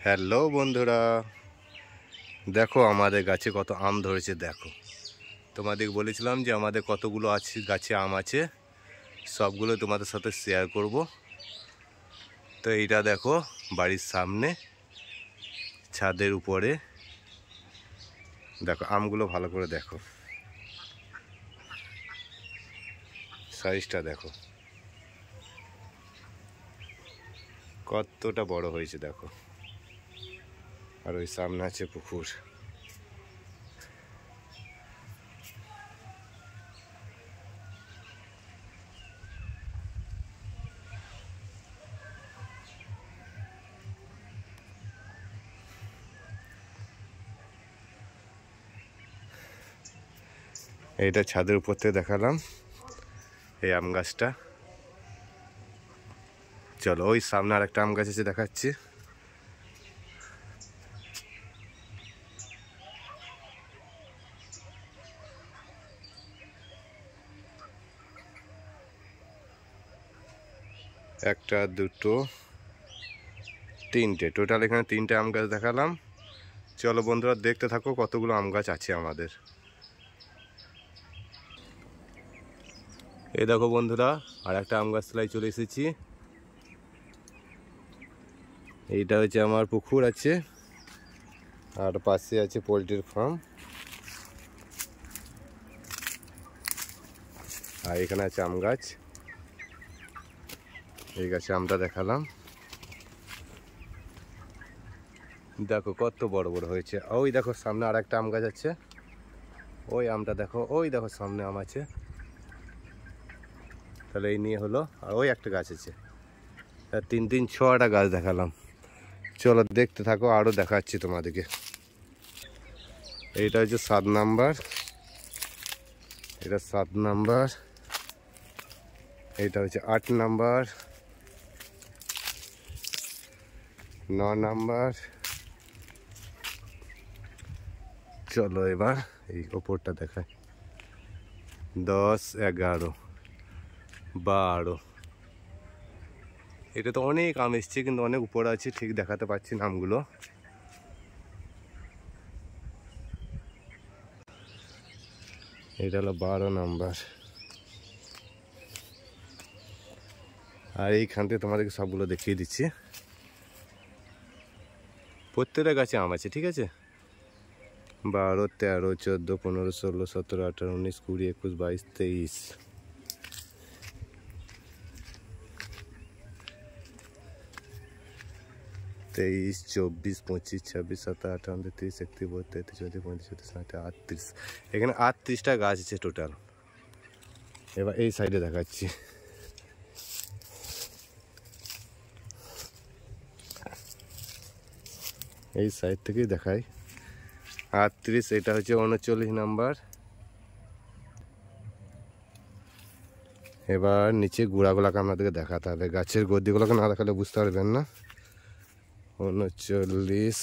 Hello বন্ধুরা, দেখো আমাদের গাছে কত আম ধরেছে। দেখো, তোমাদের বলেছিলাম যে আমাদের কতগুলো আছে গাছে আম আছে, সবগুলো তোমাদের সাথে শেয়ার করব। তো এইটা দেখো, বাড়ির সামনে ছাদের উপরে দেখো আমগুলো ভালো করে দেখো, সাইজটা দেখো কতটা বড় হয়েছে দেখো। আর ওই সামনে আছে পুকুর। এইটা ছাদের উপর থেকে দেখালাম এই আম গাছটা। চলো ওই সামনে আর একটা আম গাছ আছে, দেখাচ্ছি। একটা, দুটো, তিনটে, টোটাল এখানে তিনটে আম গাছ দেখালাম। চলো বন্ধুরা দেখতে থাকো কতগুলো আম গাছ আছে আমাদের। এই দেখো বন্ধুরা, আর একটা আম গাছ তলায় চলে এসেছি। এইটা হচ্ছে আমার পুকুর আছে, আর পাশে আছে পোলট্রির ফার্ম। আর এখানে আছে আম গাছ, এই গাছে আমটা দেখালাম। দেখো কত বড় বড় হয়েছে। ওই দেখো সামনে আর একটা আম গাছ আছে, ওই আমটা দেখো, ওই দেখো সামনে আম আছে। তাহলে এই নিয়ে হলো, আর ওই একটা গাছ আছে। তিন ছটা গাছ দেখালাম। চলো দেখতে থাকো, আরও দেখাচ্ছি তোমাদেরকে। এইটা হচ্ছে 7 নাম্বার, এটা 7 নাম্বার, এইটা হচ্ছে 8 নাম্বার, 9 নাম্বার। চলো এবার এই ওপরটা দেখায়, 10, 11, 12। এটা তো অনেক আম এসছে, কিন্তু অনেক উপরে আছে, ঠিক দেখাতে পাচ্ছি নামগুলো। এটা হলো 12 নাম্বার। আর এইখান থেকে তোমাদেরকে সবগুলো দেখিয়ে দিচ্ছি। প্রত্যেকটা গাছে আম আছে, ঠিক আছে। 12, 13, 14, 15, 16, 17, 18, 19, 20, 21, 22, 23, 24, 25, 26, 27, 28, 29, 30, 31, 32, 33, 34, 35, 36, 38। এখানে 38টা গাছ আছে টোটাল। এবার এই সাইডে দেখাচ্ছি। এই সাইড থেকেই দেখাই। 38, এটা হচ্ছে 39 নাম্বার। এবার নিচে গুঁড়াগুলোকে আপনাদেরকে দেখাতে হবে, গাছের গদিগুলোকে না দেখালে বুঝতে পারবেন না। 39,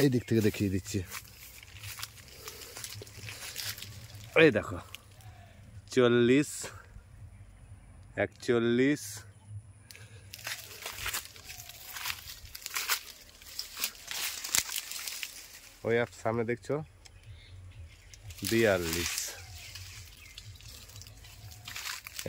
এই দিক থেকে দেখিয়ে দিচ্ছি। এই দেখো 40, 41, ওই আপ সামনে দেখছো 42।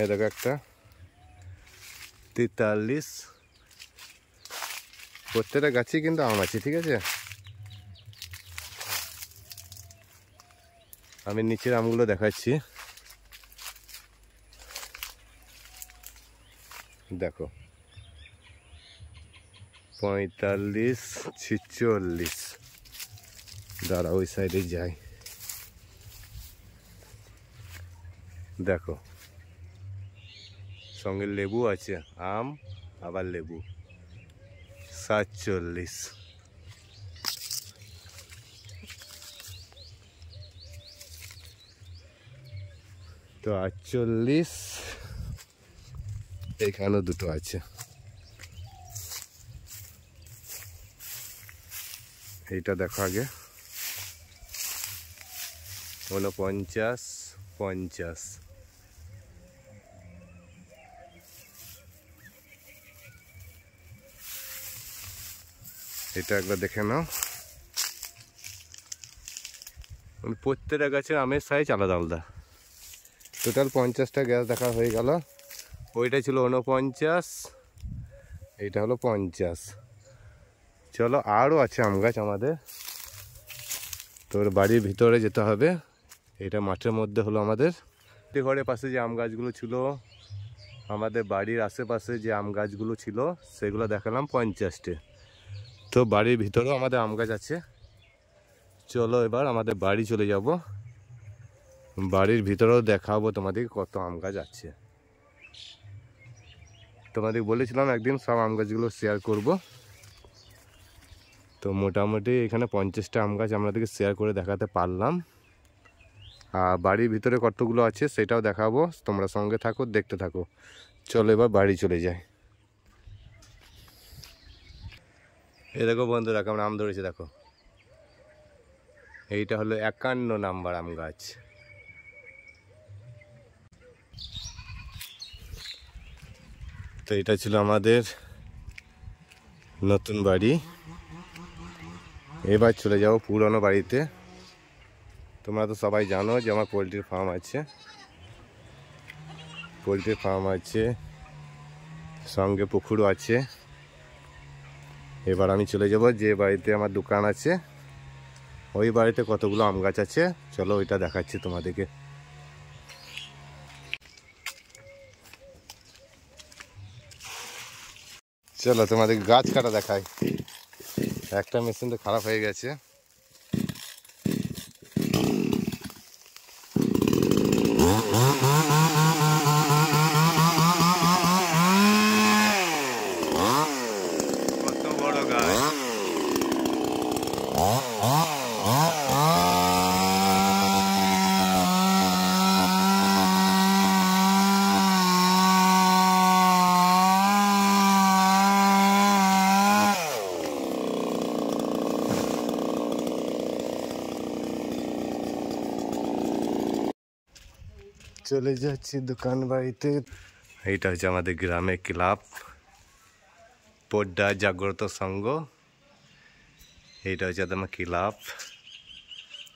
এই দেখো একটা 43। প্রত্যেকটা গাছই কিন্তু আম আছে, ঠিক আছে। আমি নিচের আমগুলো দেখাচ্ছি, দেখো 45, 46। দাঁড়া ওই সাইডে যাই, দেখো সঙ্গে লেবু আছে, আম আবার লেবু। 47, তো 48। এইখানেও দুটো আছে। এইটা দেখো আগে 49, 50। এটা একবার দেখে নাও। প্রত্যেকটা গাছের আমের সাইজ আলাদা আলাদা। টোটাল 50টা গাছ দেখা হয়ে গেল। ওইটা ছিল 49, এইটা হলো 50। চলো আরও আছে আম গাছ আমাদের। তোর বাড়ির ভিতরে যেতে হবে। এটা মাঠের মধ্যে হলো আমাদের ঘরের পাশে যে আম গাছগুলো ছিল, আমাদের বাড়ির আশেপাশে যে আম গাছগুলো ছিল সেগুলো দেখালাম 50টে। তো বাড়ির ভিতরেও আমাদের আম গাছ আছে। চলো এবার আমাদের বাড়ি চলে যাব। বাড়ির ভিতরেও দেখাবো তোমাদের কত আম গাছ আছে। তোমাদের বলেছিলাম একদিন সব আম গাছগুলো শেয়ার করব। তো মোটামুটি এখানে 50টা আম গাছ আপনাদেরকে শেয়ার করে দেখাতে পারলাম। আর বাড়ির ভিতরে কতগুলো আছে সেটাও দেখাবো। তোমরা সঙ্গে থাকো, দেখতে থাকো। চলো এবার বাড়ি চলে যাই। এই দেখো বন্ধুরা কেমন আম ধরেছে দেখো। এইটা হলো 51 নাম্বার আম গাছ। তো এটা ছিল আমাদের নতুন বাড়ি। এবার চলে যাব পুরনো বাড়িতে। তোমরা তো সবাই জানো যে আমার পোলট্রির ফার্ম আছে। পোলট্রির ফার্ম আছে, সঙ্গে পুকুরও আছে। এবার আমি চলে যাব যে বাড়িতে আমার দোকান আছে, ওই বাড়িতে কতগুলো আম গাছ আছে চলো ওইটা দেখাচ্ছি তোমাদেরকে। চলো তোমাদের গাছ কাটা দেখাই। একটা মেশিন তো খারাপ হয়ে গেছে। কত বড় গাছ। চলে যাচ্ছি দোকান বাড়িতে। এইটা হচ্ছে আমাদের গ্রামের ক্লাব, পোড্ডা জাগ্রত সংঘ। এইটা হচ্ছে আমার ক্লাব।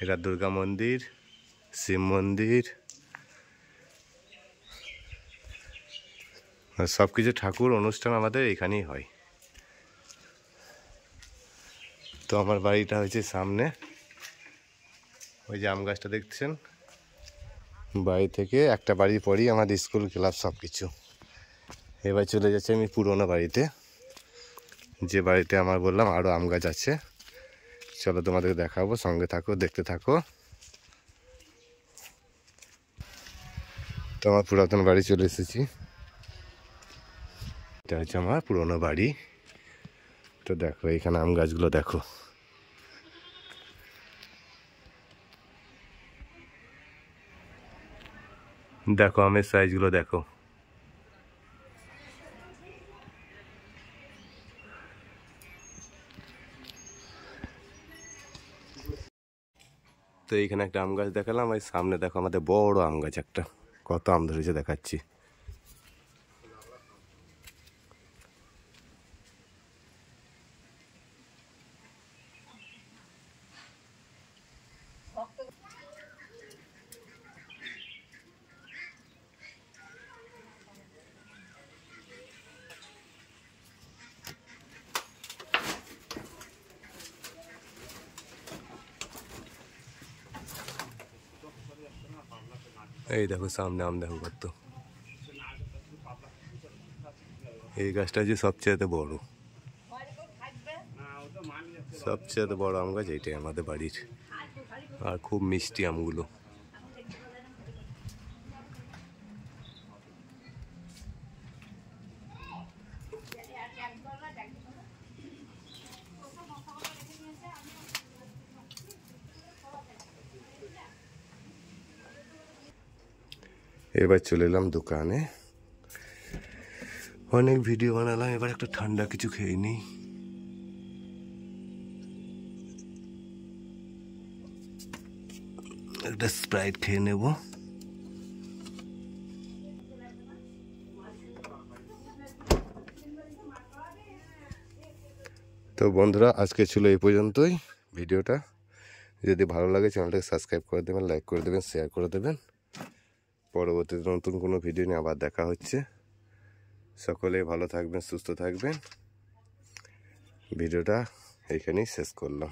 এটা দুর্গা মন্দির, শিব মন্দির, সব কিছু ঠাকুর অনুষ্ঠান আমাদের এখানেই হয়। তো আমার বাড়িটা হচ্ছে সামনে, ওই যে আম গাছটা দেখছেন। বাড়ি থেকে একটা বাড়ি পরই আমাদের স্কুল, ক্লাব সব কিছু। এবার চলে যাচ্ছি আমি পুরোনো বাড়িতে, যে বাড়িতে আমার বললাম আরও আম গাছ আছে। চলো তোমাদেরকে দেখাবো, সঙ্গে থাকো, দেখতে থাকো। তো আমার পুরাতন বাড়ি চলে এসেছি। এটা হচ্ছে আমার পুরোনো বাড়ি। তো দেখো এখানে আম গাছগুলো দেখো। দেখো আমের সাইজগুলো দেখো। তো এইখানে একটা আম গাছ দেখালাম, ওই সামনে দেখো আমাদের বড় আম গাছ একটা, কত আম ধরেছে দেখাচ্ছি। এই দেখো সামনে আম দেখো কত। এই গাছটা যে সবচেয়ে বড়, সবচেয়ে বড় আম গাছ এইটাই আমাদের বাড়ির। আর খুব মিষ্টি আমগুলো। এবার চলে এলাম দোকানে। অনেক ভিডিও বানালাম, এবার একটা ঠান্ডা কিছু খেয়ে নিই। একটা স্প্রাইট খেয়ে নেব। তো তো বন্ধুরা, আজকে ছিল এই পর্যন্তই ভিডিওটা। যদি ভালো লাগে চ্যানেলটাকে সাবস্ক্রাইব করে দেবেন, লাইক করে দেবেন, শেয়ার করে দেবেন। পরবর্তীতে নতুন কোনো ভিডিও নিয়ে আবার দেখা হচ্ছে। সকলেই ভালো থাকবেন, সুস্থ থাকবেন। ভিডিওটা এইখানেই শেষ করলাম।